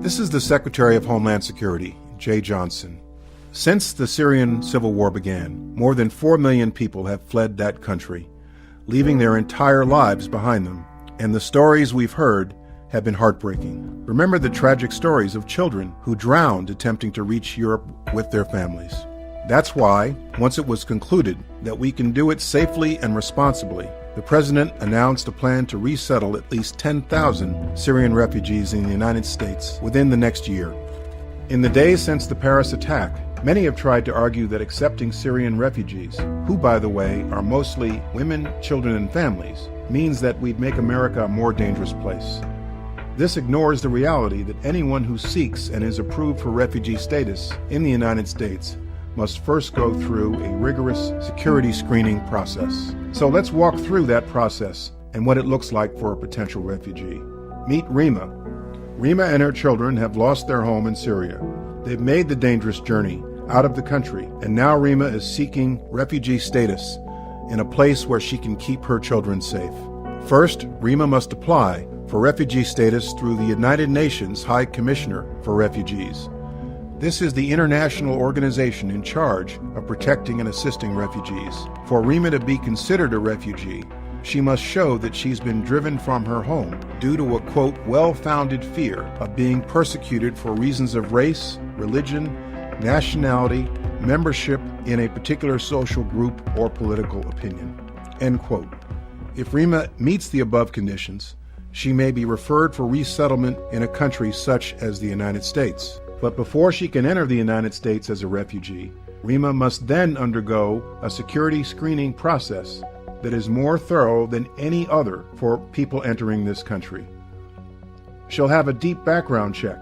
This is the Secretary of Homeland Security, Jay Johnson. Since the Syrian civil war began, more than 4 million people have fled that country, leaving their entire lives behind them. And the stories we've heard have been heartbreaking. Remember the tragic stories of children who drowned attempting to reach Europe with their families. That's why, once it was concluded that we can do it safely and responsibly, the President announced a plan to resettle at least 10,000 Syrian refugees in the United States within the next year. In the days since the Paris attack, many have tried to argue that accepting Syrian refugees, who, by the way, are mostly women, children, and families, means that we'd make America a more dangerous place. This ignores the reality that anyone who seeks and is approved for refugee status in the United States must first go through a rigorous security screening process. So let's walk through that process and what it looks like for a potential refugee. Meet Rima. Rima and her children have lost their home in Syria. They've made the dangerous journey out of the country, and now Rima is seeking refugee status in a place where she can keep her children safe. First, Rima must apply for refugee status through the United Nations High Commissioner for Refugees. This is the international organization in charge of protecting and assisting refugees. For Rima to be considered a refugee, she must show that she's been driven from her home due to a, quote, well-founded fear of being persecuted for reasons of race, religion, nationality, membership in a particular social group or political opinion, end quote. If Rima meets the above conditions, she may be referred for resettlement in a country such as the United States. But before she can enter the United States as a refugee, Rima must then undergo a security screening process that is more thorough than any other for people entering this country. She'll have a deep background check.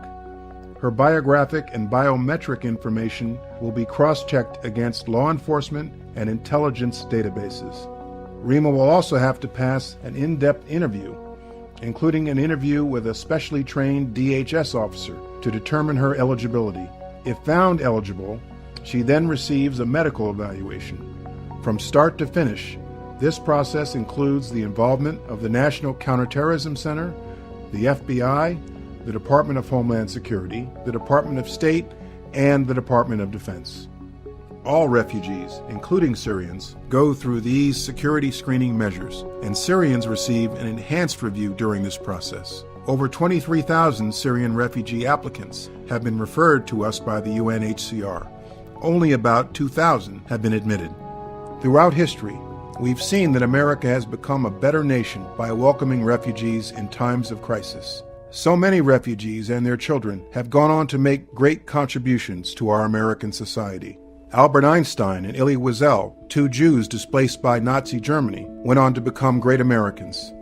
Her biographic and biometric information will be cross-checked against law enforcement and intelligence databases. Rima will also have to pass an in-depth interview, including an interview with a specially trained DHS officer to determine her eligibility. If found eligible, she then receives a medical evaluation. From start to finish, this process includes the involvement of the National Counterterrorism Center, the FBI, the Department of Homeland Security, the Department of State, and the Department of Defense. All refugees, including Syrians, go through these security screening measures, and Syrians receive an enhanced review during this process. Over 23,000 Syrian refugee applicants have been referred to us by the UNHCR. Only about 2,000 have been admitted. Throughout history, we've seen that America has become a better nation by welcoming refugees in times of crisis. So many refugees and their children have gone on to make great contributions to our American society. Albert Einstein and Elie Wiesel, two Jews displaced by Nazi Germany, went on to become great Americans.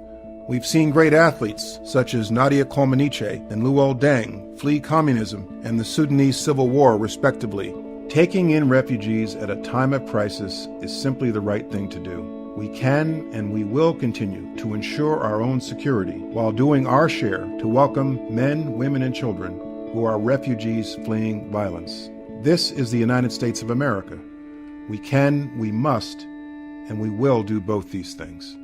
We've seen great athletes such as Nadia Comaneci and Luol Deng flee communism and the Sudanese Civil War, respectively. Taking in refugees at a time of crisis is simply the right thing to do. We can and we will continue to ensure our own security while doing our share to welcome men, women, and children who are refugees fleeing violence. This is the United States of America. We can, we must, and we will do both these things.